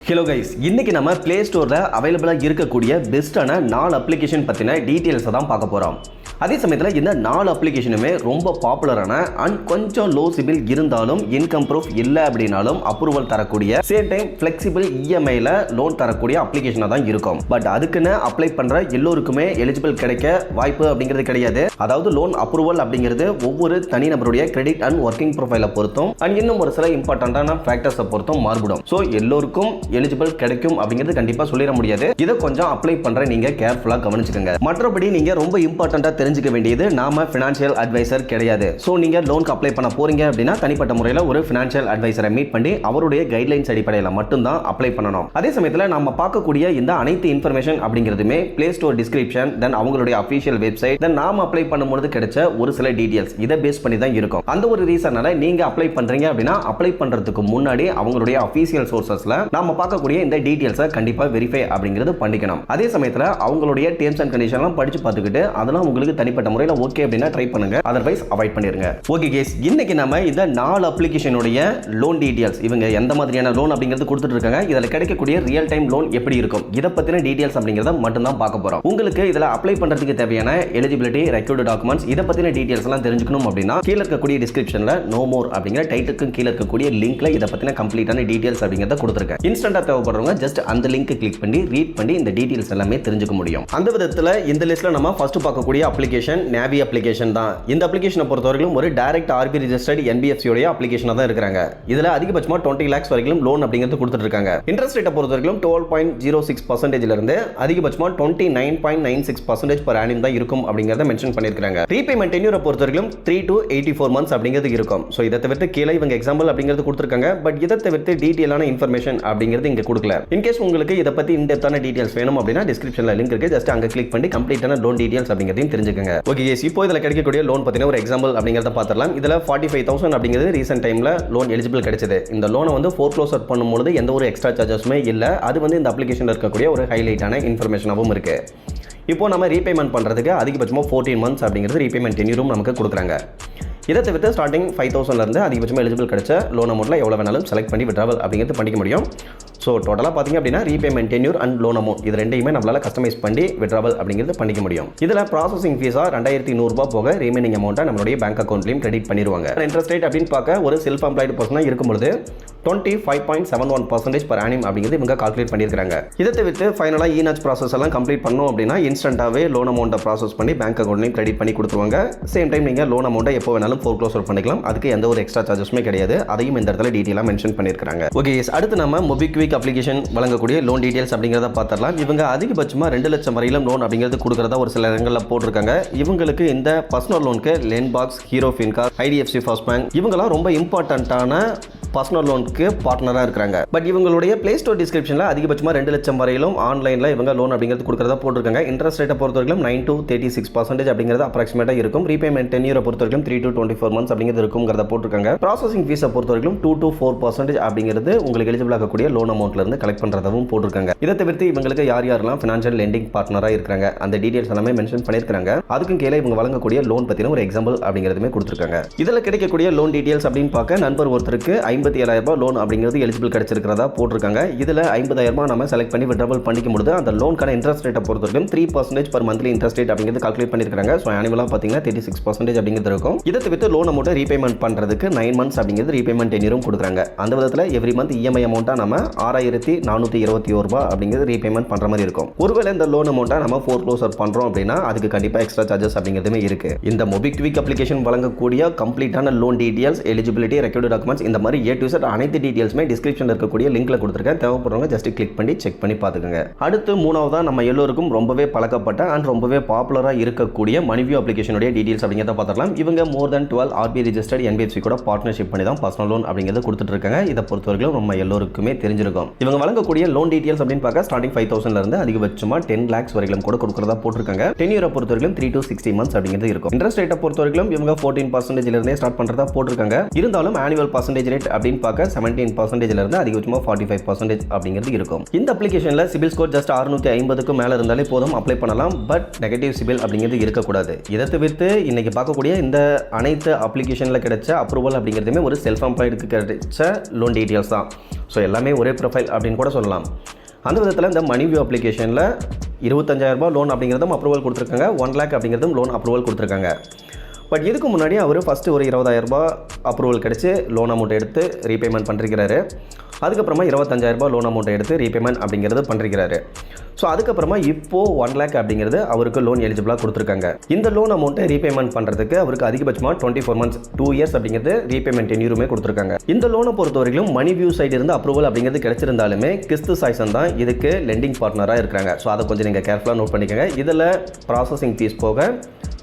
Hello guys, இன்னைக்கு நம்ம play ஸ்டோரில் அவைலபிளாக இருக்கக்கூடிய பெஸ்ட்டான 4 அப்ளிகேஷன் பற்றின டீட்டெயில்ஸை தான் பார்க்க போகிறோம். அதே சமயத்தில் இந்த 4 அப்ளிகேஷனுமே ரொம்ப பாப்புலரான அண்ட் கொஞ்சம் லோ சிபில் இருந்தாலும் இன்கம் ப்ரூஃப் இல்லை அப்படின்னாலும் அப்ரூவல் தரக்கூடிய சேம் டைம் ஃப்ளெக்சிபிள் இஎம்ஐயில் லோன் தரக்கூடிய அப்ளிகேஷனாக தான் இருக்கும். பட் அதுக்குன்னு அப்ளை பண்ணுற எல்லோருக்குமே எலிஜிபிள் கிடைக்க வாய்ப்பு அப்படிங்கிறது கிடையாது. அதாவது லோன் அப்ரூவல் அப்படிங்கிறது ஒவ்வொரு தனிநபருடைய கிரெடிட் அண்ட் ஒர்க்கிங் ப்ரொஃபைலை பொறுத்தும் அண்ட் இன்னும் ஒரு சில இம்பார்ட்டண்டான ஃபேக்டர்ஸை பொறுத்தும் மாறுபடும். ஸோ எல்லோருக்கும் எலிஜிபிள் கிடைக்கும் அப்படிங்கிறது கண்டிப்பாக சொல்லிட முடியாது. இதை கொஞ்சம் அப்ளை பண்ணுற நீங்கள் கேர்ஃபுல்லாக கவனிச்சுக்கோங்க. மற்றபடி நீங்கள் ரொம்ப இம்பார்ட்டண்டாக தெரிஞ்சுக்க வேண்டியது, நாம ஃபினான்ஷியல் அட்வைசர் கிடையாது. ஸோ நீங்க லோனுக்கு அப்ளை பண்ண போறீங்க அப்படின்னா தனிப்பட்ட முறையில் ஒரு ஃபினான்ஷியல் அட்வைசரை மீட் பண்ணி அவருடைய கைட்லைன்ஸ் அடிப்படையில் மட்டும்தான் அப்ளை பண்ணணும். அதே சமயத்தில் நம்ம பார்க்கக்கூடிய இந்த அனைத்து இன்ஃபர்மேஷன் அப்படிங்கிறதுமே பிளே ஸ்டோர் டிஸ்கிரிப்ஷன், தென் அவங்களுடைய அஃபிஷியல் வெப்சைட், தென் நாம அப்ளை பண்ணும்போது கிடைச்ச ஒரு சில டீடைல்ஸ் இதை பேஸ் பண்ணி தான் இருக்கும். அந்த ஒரு ரீசனால நீங்க அப்ளை பண்றீங்க அப்படின்னா அப்ளை பண்றதுக்கு முன்னாடி அவங்களுடைய அஃபிஷியல் சோர்சஸ்ல நாம பார்க்கக்கூடிய இந்த டீடைல்ஸை கண்டிப்பா வெரிஃபை அப்படிங்கிறது பண்ணிக்கணும். அதே சமயத்தில் அவங்களுடைய டேர்ம்ஸ் அண்ட் கண்டிஷன்லாம் படிச்சு பார்த்துக்கிட்டு அதெல்லாம் உங்களுக்கு தனிப்பட்ட முறையில் ஓகே அப்படின்னா ட்ரை பண்ணுங்க, அதர்வைஸ் அவாய்ட் பண்ணிருங்க. ஓகே கேஸ், இன்னைக்கு நம்ம இந்த 4 அப்ளிகேஷனுடைய லோன் டீடைல்ஸ், இவங்க எந்த மாதிரியான லோன் அப்படிங்கிறது கொடுத்துட்டு இருக்காங்க, இதில் கிடைக்கக்கூடிய ரியல் டைம் லோன் எப்படி இருக்கும், இதை பத்தின டீடைல்ஸ் அப்படிங்கிறத மட்டும் தான் பார்க்க போறோம். உங்களுக்கு இதில் அப்ளை பண்றதுக்கு தேவையான எலிஜிபிலிட்டி, ரெக்யூர்டு டாக்குமெண்ட்ஸ், இதை பத்தின டீடைல்ஸ் எல்லாம் தெரிஞ்சுக்கணும் அப்படின்னா கீழே இருக்கக்கூடிய டிஸ்கிரிப்ஷன்ல நோ மோர் அப்படிங்கிற டைட்டிலுக்கு கீழே இருக்கக்கூடிய லிங்க்ல இதை பத்தின கம்ப்ளீட்டான டீடைல்ஸ் அப்படிங்கிறத கொடுத்துருக்கேன். இன்ஸ்டன்டா தேவைப்படுறவங்க ஜஸ்ட் அந்த லிங்க் கிளிக் பண்ணி ரீட் பண்ணி இந்த டீடைல்ஸ் எல்லாமே தெரிஞ்சுக்க முடியும். அந்த விதத்தில் இந்த லிஸ்ட்ல நம்ம ஃபர்ஸ்ட் பார்க்கக்கூடிய அப்ளிகேஷன் நாவி அப்ளிகேஷன் தான். இந்த அப்ளிகேஷனை பொறுத்தவரைக்கும் ஒரு டைரக்ட் ஆர்பி ரிஜிஸ்டர்ட் என்பிஎஃப்சி உடைய அப்ளிகேஷனா தான் இருக்காங்க. இதுல அதிகபட்சமா 20 lakhs வரைக்கும் லோன் அப்படிங்கிறது கொடுத்துட்டு இருக்காங்க. இன்ட்ரெஸ்ட் ரேட்டை பொறுத்தவரைக்கும் 12.06% இருந்து அதிகபட்சமா 29.96% per annum தான் இருக்கும் அப்படிங்கறத மென்ஷன் பண்ணிருக்காங்க. ரீபேமெண்ட் டென்யூரை பொறுத்தவரைக்கும் 3 to 84 months அப்படிங்கிறது இருக்கும். சோ இதை தவிர்த்து கீழே இவங்க எக்ஸாம்பிள் அப்படிங்கிறது கொடுத்திருக்காங்க. பட் இதை தவிர்த்து டீடைலான இன்ஃபர்மேஷன் அப்படிங்கிறது இங்க கொடுக்கல. இன்கேஸ் உங்களுக்கு இதை பத்தி இன்டெப்தான டீடைல்ஸ் வேணும் அப்படின்னா டிஸ்கிரிப்ஷன்ல லிங்க் இருக்கு, ஜஸ்ட் அங்க கிளிக் பண்ணி கம்ப்ளீட்டான லோன் டீடைல்ஸ் அப்படிங்கிறதையும் தெரிஞ்சுக்கங்க. ஓகே, இப்போ இதில் கிடைக்கக்கூடிய லோன் பற்றின ஒரு எக்ஸாம்பிள் அப்படிங்கிறத பார்த்துடலாம். இதில் 45,000 அப்படிங்கிறது ரீசெண்ட் டைமில் லோன் எலிஜிபிள் கிடைச்சது. இந்த லோனை வந்து ஃபோர்க்ளோசர் பண்ணும்போது எந்த ஒரு எக்ஸ்ட்ரா சார்ஜஸுமே இல்லை. அது வந்து இந்த அப்ளிகேஷனில் இருக்கக்கூடிய ஒரு ஹைலைட்டான இன்ஃபர்மேஷனாகவும் இருக்குது. இப்போ நம்ம ரீபேமெண்ட் பண்ணுறதுக்கு அதிகபட்சமாக 14 months அப்படிங்கிறது ரீபேமெண்ட் டென்யூரும் நமக்கு கொடுக்குறாங்க. இதை தவிர்த்து ஸ்டார்டிங் 5,000 அதிகபட்சமாக எலிஜிபிள் கிடைச்ச லோன் அமௌண்ட்டில் எவ்வளோ வேணாலும் செலக்ட் பண்ணி விட்ராவல் அப்படிங்கிறது பண்ணிக்க முடியும். ஸோ டோட்டலாக பார்த்தீங்க அப்படின்னா repayment tenure and loan amount இது ரெண்டையுமே நம்மளால் கஸ்டமைஸ் பண்ணி விட்ராவல் அப்படிங்கிறது பண்ணிக்க முடியும். இதில் ப்ராசஸிங் ஃபீஸாக 2,100 போக ரிமைனிங் அமௌண்ட்டை நம்மளுடைய பேங்க் அக்கௌண்ட்லையும் கிரெடிட் பண்ணிடுவாங்க. இன்ட்ரெஸ்ட் ரேட் அப்படின்னு பார்க்க ஒரு செல்ஃப் எம்ப்ளாய்டு பர்சனாக இருக்கும்போது 25.71% per annum அப்படிங்கிறது இவங்க கால்குலேட் பண்ணியிருக்காங்க. இதை தவிர்த்து ஃபைனலாக ஈனாச் ப்ராசஸ் எல்லாம் கம்ப்ளீட் பண்ணோம் அப்படின்னா இன்ஸ்டன்ட்டாகவே லோன் அமௌண்ட்டை ப்ராசஸ் பண்ணி பேங்க் அக்கௌண்ட்லையும் கிரெடிட் பண்ணி கொடுத்துருவாங்க. சேம் டைம் நீங்கள் லோன் அமௌண்ட்டை எப்போ வேணாலும் ஃபோர்க்ளோசர் பண்ணிக்கலாம். அதுக்கு எந்த ஒரு எக்ஸ்ட்ரா சார்ஜஸுமே கிடையாது. அதையும் இந்த இடத்துல டீட்டெயிலாக மென்ஷன் பண்ணியிருக்காங்க. ஓகே, அடுத்து நம்ம மொபிக்விக் அப்ளிகேஷன் வழங்கக்கூடிய லோன் டீடைல்ஸ் அப்படிங்கிறத பார்த்துடலாம். இவங்க அதிகபட்சமாக 2 லட்சம் வரையிலும் லோன் அப்படிங்கிறது கொடுக்குறதா ஒரு சில இடங்களில் போட்டிருக்காங்க. இவங்களுக்கு இந்த பர்சனல் லோனுக்கு லேண்ட்பாக்ஸ், hero FinCorp, IDFC first bank இவங்கெல்லாம் ரொம்ப இம்பார்ட்டண்ட்டான பர்சனல் லோனுக்கு பார்ட்னராக இருக்கிறாங்க. பட் இவங்களுடைய பிளே ஸ்டோர் டிஸ்கிரிப்ஷனில் அதிகபட்சமாக 2 லட்சம் வரையிலும் ஆன்லைனில் இவங்க லோன் அப்படிங்கிறது கொடுக்குறதா போட்டிருக்காங்க. இன்ட்ரெஸ்ட் ரேட்டை பொறுத்தவரைக்கும் 9 to 36% அப்படிங்கிறது அப்ராக்சிமேட்டாக இருக்கும். ரீபேமெண்ட் டென்யூரை பொறுத்தவரைக்கும் 3 to 24 months அப்படிங்கிறது இருக்குங்கிறத போட்டிருக்காங்க. ப்ராசஸிங் ஃபீஸை பொறுத்தவரைக்கும் 2 to 4% அப்படிங்கிறது உங்களுக்கு எலிஜிபிள் ஆகக்கூடிய லோன் அமௌண்ட்ல இருந்து கலெக்ட் பண்ணுறதும் போட்டிருக்காங்க. இதை தவிர்த்து இவங்களுக்கு யார் யாரெல்லாம் ஃபினான்ஷியல் லெண்டிங் பார்ட்னராக இருக்கிறாங்க அந்த டீடைல்ஸ் எல்லாமே மென்ஷன் பண்ணியிருக்காங்க. அதுக்கும் கீழே இவங்க வழங்கக்கூடிய லோன் பற்றின ஒரு எக்ஸாம்பிள் அப்படிங்கிறதுமே கொடுத்துருக்காங்க. இதில் கிடைக்கக்கூடிய லோன் டீடைல்ஸ் அப்படின்னு பார்க்க நண்பர் ஒருத்தருக்கு 57,000 லோன் அப்படிங்கிறது எலிஜிபிள் கிடைச்சிருக்கிறதா போட்டிருக்காங்க. இதில் 50,000 நம்ம செலக்ட் பண்ணி விட்ராவல் பண்ணிக்கும் பொழுது அந்த லோனுக்கான இன்ட்ரெஸ்ட் ரேட்டை பொறுத்தவரைக்கும் 3% per monthly இன்ட்ரெஸ்ட் ரேட் அப்படிங்கிறது கால்குலேட் பண்ணியிருக்காங்க. ஸோ ஆனுவலாக பார்த்தீங்கன்னா 36% அப்படிங்கிறது இருக்கும். இதை தவிர்த்து லோன் அமௌண்ட்டை ரீபேமெண்ட் பண்ணுறதுக்கு 9 months அப்படிங்கிறது ரீபேமெண்ட் டென்யூரும் கொடுக்குறாங்க. அந்த விதத்தில் எவ்ரி மந்த் இஎம்ஐ அமௌண்ட்டாக நம்ம 6,421 ரூபாய் அப்படிங்கிறது ரீபேமெண்ட் பண்ணுற மாதிரி இருக்கும். ஒருவேளை இந்த லோன் அமௌண்ட்டை நம்ம ஃபோர்க்ளோசர் பண்ணுறோம் அப்படின்னா அதுக்கு கண்டிப்பாக எக்ஸ்ட்ரா சார்ஜஸ் அப்படிங்கிறதுமே இருக்கு. இந்த மொபிக்விக் அப்ளிகேஷன் வழங்கக்கூடிய கம்ப்ளீட்டான loan details, eligibility, required documents இந்த மாதிரி A to Z அனைத்து டீடைல்ஸுமே டிஸ்கிரிப்ஷனில் இருக்கக்கூடிய லிங்க்ல கொடுத்துருக்கேன். தேவைப்படுறவங்க ஜஸ்ட் கிளிக் பண்ணி செக் பண்ணி பார்த்துக்கோங்க. அடுத்து மூணாவதா நம்ம எல்லோருக்கும் ரொம்பவே பழக்கப்பட்ட அண்ட் ரொம்பவே பாப்புலராக இருக்கக்கூடிய மணிவியூ அப்ளிகேஷனுடைய டீடைல்ஸ் அப்படிங்கிறத பார்த்துக்கலாம். இவங்க more than 12 RBI registered NBFC கூட பார்ட்னர்ஷிப் பண்ணி தான் பர்சனல் லோன் அப்படிங்கிறது கொடுத்துட்டு இருக்காங்க. இதை பொறுத்தவரைக்கும் நம்ம எல்லோருக்குமே தெரிஞ்சிருக்கும். இவங்க வழங்கக்கூடிய லோன் டீடைல்ஸ் அப்படின்னு பார்க்க ஸ்டார்டிங் 5,000 இருந்து அதிகபட்சமா 10 lakhs வரைக்கும் கூட கொடுக்கறதா போட்டிருக்காங்க. டென்யூரை பொறுத்தவரைக்கும் 3 to 60 months அப்படிங்கிறது இருக்கும். இன்ட்ரெஸ்ட் ரேட்டை பொறுத்தவரைக்கும் இவங்க 14% இருந்தே ஸ்டார்ட் பண்றதா போட்டிருக்காங்க. இருந்தாலும் ஆனுவல் பர்சன்டேஜ் ரேட் அப்படின்னு பார்க்க 17% இருந்து அதிகபட்சமா 45% அப்படிங்கிறது இருக்கும். இந்த அப்ளிகேஷன்ல சிபில் ஸ்கோர் ஜஸ்ட் 650க்கு மேல இருந்தாலே போதும் அப்ளை பண்ணலாம். பட் நெகட்டிவ் சிபில் அப்படிங்கிறது இருக்கக்கூடாது. இதை தவிர்த்து இன்னைக்கு பார்க்கக்கூடிய இந்த அனைத்து அப்ளிகேஷன்ல கிடைச்ச அப்ரூவல் அப்படிங்கிறதுமே ஒரு செல்ஃப் எம்ப்ளாய்டுக்கு கிடைச்ச லோன் டீடைல்ஸ் தான். ஸோ எல்லாமே ஒரே ப்ரொஃபைல் அப்படின்னு கூட சொல்லலாம். அந்த விதத்தில் இந்த மணிவியூ அப்ளிகேஷனில் 25,000 ரூபாய் லோன் அப்படிங்கிறதும் அப்ரூவல் கொடுத்துருக்காங்க, 1 lakh அப்படிங்கிறதும் லோன் அப்ரூவல் கொடுத்துருக்காங்க. பட் இதுக்கு முன்னாடி அவர் ஃபஸ்ட்டு ஒரு 20,000 ரூபாய் அப்ரூவல் கிடச்சி லோன் அமௌண்ட் எடுத்து ரீபேமெண்ட் பண்ணிருக்கிறாரு. அதுக்கப்புறமா 25,000 ரூபாய் லோன் அமௌண்ட் எடுத்து ரீபேமெண்ட் அப்படிங்கிறது பண்ணிருக்கிறாரு. ஸோ அதுக்கப்புறமா இப்போது 1 lakh அப்படிங்கிறது அவருக்கு லோன் எலிஜிபிளாக கொடுத்துருக்காங்க. இந்த லோன் அமௌண்ட்டை ரீபேமெண்ட் பண்ணுறதுக்கு அவருக்கு அதிகபட்சமாக 24 months 2 years அப்படிங்கிறது ரீபேமெண்ட் டென்யூருமே கொடுத்துருக்காங்க. இந்த லோனை பொறுத்த வரைக்கும் மணிவியூ சைடு இருந்து அப்ரூவல் அப்படிங்கிறது கிடைச்சிருந்தாலுமே கிஸ்து சாய்சன் தான் இதுக்கு லெண்டிங் பார்ட்னராக இருக்கிறாங்க. ஸோ அதை கொஞ்சம் நீங்கள் கேர்ஃபுல்லாக நோட் பண்ணிக்கோங்க. இதில் ப்ராசஸிங் ஃபீஸ் போக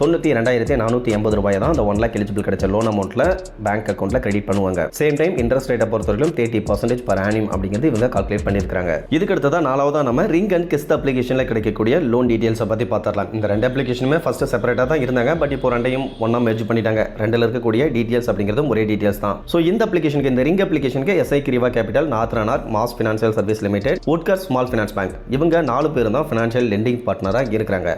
92,480 ரூபாய் தான் அந்த 1 lakh எலிஜிபிள் கிடைச்ச லோன் அமௌண்ட்டில் பேங்க் அக்கௌண்ட்டில் கிரெடிட் பண்ணுவாங்க. சேம் டைம் இன்ட்ரெஸ்ட் ரேட்டை பொறுத்த வரைக்கும் 30% per annum அப்படிங்கிறது இவங்க கால்குலேட் பண்ணியிருக்காங்க. இதுக்கு அடுத்ததான் 4வதாக நம்ம ரிங் அண்ட் கிஸ்த் அப்ளிகேஷனில் கிடைக்கக்கூடிய லோன் டீட்டெயில்ஸை பற்றி பார்த்துடலாம். இந்த 2 அப்ளிகேஷனுமே ஃபஸ்ட்டு செப்பரேட்டாக தான் இருந்தாங்க. பட் இப்போ 2ஐயும் ஒன்றா மெர்ஜ் பண்ணிட்டாங்க. 2ல் இருக்கக்கூடிய டீட்டெயில்ஸ் அப்படிங்கிறதும் ஒரே டீட்டெயில்ஸ் தான். ஸோ இந்த அப்ளிகேஷனுக்கு, இந்த ரிங் அப்ளிகேஷனுக்கு எஸ்ஐ கிரிவா கேபிட்டல், நாத்ரானார், Mas financial service limited, Utkarsh small finance bank, இவங்க 4 பேர் தான் ஃபினான்ஷியல் லெண்டிங் பார்ட்னராக இருக்கிறாங்க.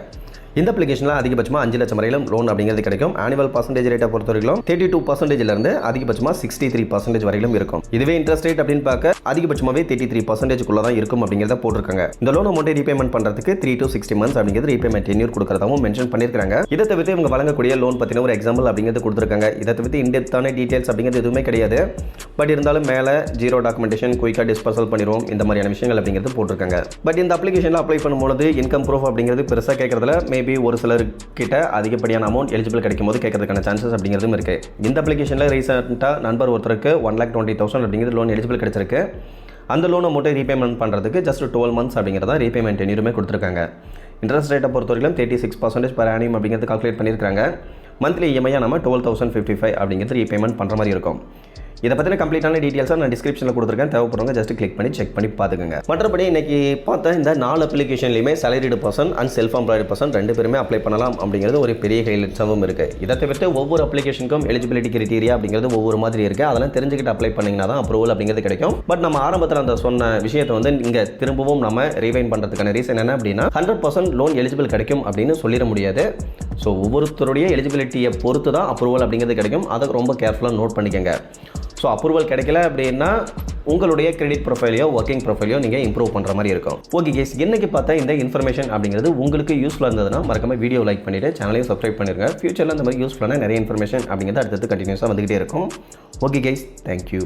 இந்த அப்ளிகேஷனில் அதிகபட்சமாக 5 லட்சம் வரையிலும் லோன் அப்படிங்கிறது கிடைக்கும். ஆனுவல் பர்சன்டேஜ் ரேட்டை பொறுத்த வரைக்கும் 32%லேருந்து அதிகபட்சமாக 63% வரையிலும் இருக்கும். இதுவே இன்ட்ரெஸ்ட் ரேட் அப்படின்னு பார்க்க அதிகபட்சமாகவே 33%க்குள்ள தான் இருக்கும் அப்படிங்கிறத போட்டிருக்காங்க. இந்த லோன் அமௌண்ட்டை ரீபேமெண்ட் பண்ணுறதுக்கு 3 to 60 months அப்படிங்கிறது ரீபேமெண்ட் டென்யூர் கொடுக்குறதாவும் மென்ஷன் பண்ணியிருக்காங்க. இதை தவிர்த்து இவங்க வழங்கக்கூடிய லோன் பற்றின ஒரு எக்ஸாம்பிள் அப்படிங்கிறது கொடுத்துருக்காங்க. இதை தவிர்த்து இன்டெப்த்தான டீட்டெயில்ஸ் அப்படிங்கிறது எதுவுமே கிடையாது. பட் இருந்தாலும் மேலே 0 டாக்குமெண்டேஷன், குயிக்காக டிஸ்பர்சல் பண்ணிடுவோம், இந்த மாதிரியான விஷயங்கள் அப்படிங்கிறது போட்டிருக்காங்க. பட் இந்த அப்ளிகேஷனில் அப்ளை பண்ணும்போது இன்கம் ப்ரூஃப் அப்படிங்கிறது பெருசாக கேட்கறதுல மேபி ஒரு சிலர் கிட்ட அதிகப்படியான அமௌண்ட் எலிஜிபிள் கிடைக்கும் போது கேட்கறதுக்கான சான்சஸ் அப்படிங்கிறதும் இருக்கு. இந்த அப்ளிகேஷனில் ரீசெண்டாக நண்பர் ஒருத்தருக்கு 1,20,000 அப்படிங்கிறது லோன் எலிஜிபிள் கிடைச்சிருக்கு. அந்த லோன் அமௌண்ட்டை ரீபேமெண்ட் பண்ணுறதுக்கு ஜஸ்ட் 12 months அப்படிங்கிறதா ரீபேமெண்ட் டென்யூருமே கொடுத்துருக்காங்க. இன்ட்ரெஸ்ட் ரேட்டை பொறுத்த வரைக்கும் 36% per annum அப்படிங்கிறது கால்குலேட் பண்ணியிருக்காங்க. மந்த்லி இஎம்ஐயாக நம்ம 12,055 அப்படிங்கிறது ரீபேமெண்ட் பண்ணுற மாதிரி இருக்கும். இதை பற்றின கம்ப்ளீட்டான டீட்டெயில்ஸாக நான் டிஸ்கிரிப்ஷனில் கொடுத்துருக்கேன். தேவைப்படுறவங்க ஜஸ்ட் கிளிக் பண்ணி செக் பண்ணி பார்த்துக்கோங்க. மற்றபடி இன்றைக்கி பார்த்த இந்த 4 அப்ளிகேஷன்லையுமே salaried person and self employed person 2 பேருமே அப்ளை பண்ணலாம் அப்படிங்கிறது ஒரு பெரிய ஹைலைட்ஸாகவும் இருக்குது. இதை தவிர்த்து ஒவ்வொரு அப்ளிகேஷனுக்கும் எலிஜிபிலிட்டி கிரைட்டீரியா அப்படிங்கிறது ஒவ்வொரு மாதிரி இருக்குது. அதெல்லாம் தெரிஞ்சுக்கிட்டு அப்ளை பண்ணிங்கன்னா தான் அப்ரூவல் அப்படிங்கிறது கிடைக்கும். பட் நம்ம ஆரம்பத்தில் அந்த சொன்ன விஷயத்தை வந்து இங்கே திரும்பவும் நம்ம ரீவைண்ட் பண்ணுறதுக்கான ரீசன் என்ன அப்படின்னா 100% லோன் எலிஜிபிள் கிடைக்கும் அப்படின்னு சொல்லிட முடியாது. ஸோ ஒவ்வொருத்தருடைய எலிஜிபிலிட்டியை பொறுத்து தான் அப்ரூவல் அப்படிங்கிறது கிடைக்கும். அதை ரொம்ப கேர்ஃபுல்லாக நோட் பண்ணிக்கோங்க. ஸோ அப்ரூவல் கிடைக்கல அப்படின்னா உங்களுடைய கிரெடிட் ப்ரொஃபைலையோ ஒர்க்கிங் ப்ரொஃபைலையோ நீங்கள் இம்ப்ரூவ் பண்ணுற மாதிரி இருக்கும். ஓகே கேஸ், இன்னைக்கு பார்த்தா இந்த இன்ஃபர்மேஷன் அப்படிங்கிறது உங்களுக்கு யூஸ்ஃபுல்லாக இருந்ததுன்னா மறக்காம வீடியோ லைக் பண்ணிவிட்டு சேனலையும் சப்ஸ்கிரைப் பண்ணிடுங்க. ஃபியூச்சரில் இந்த மாதிரி யூஸ்ஃபுல்லான நிறைய இன்ஃபர்மேஷன் அப்படிங்கிறது அடுத்தது கண்டினியூஸாக வந்துகிட்டே இருக்கும். Okay guys, thank you.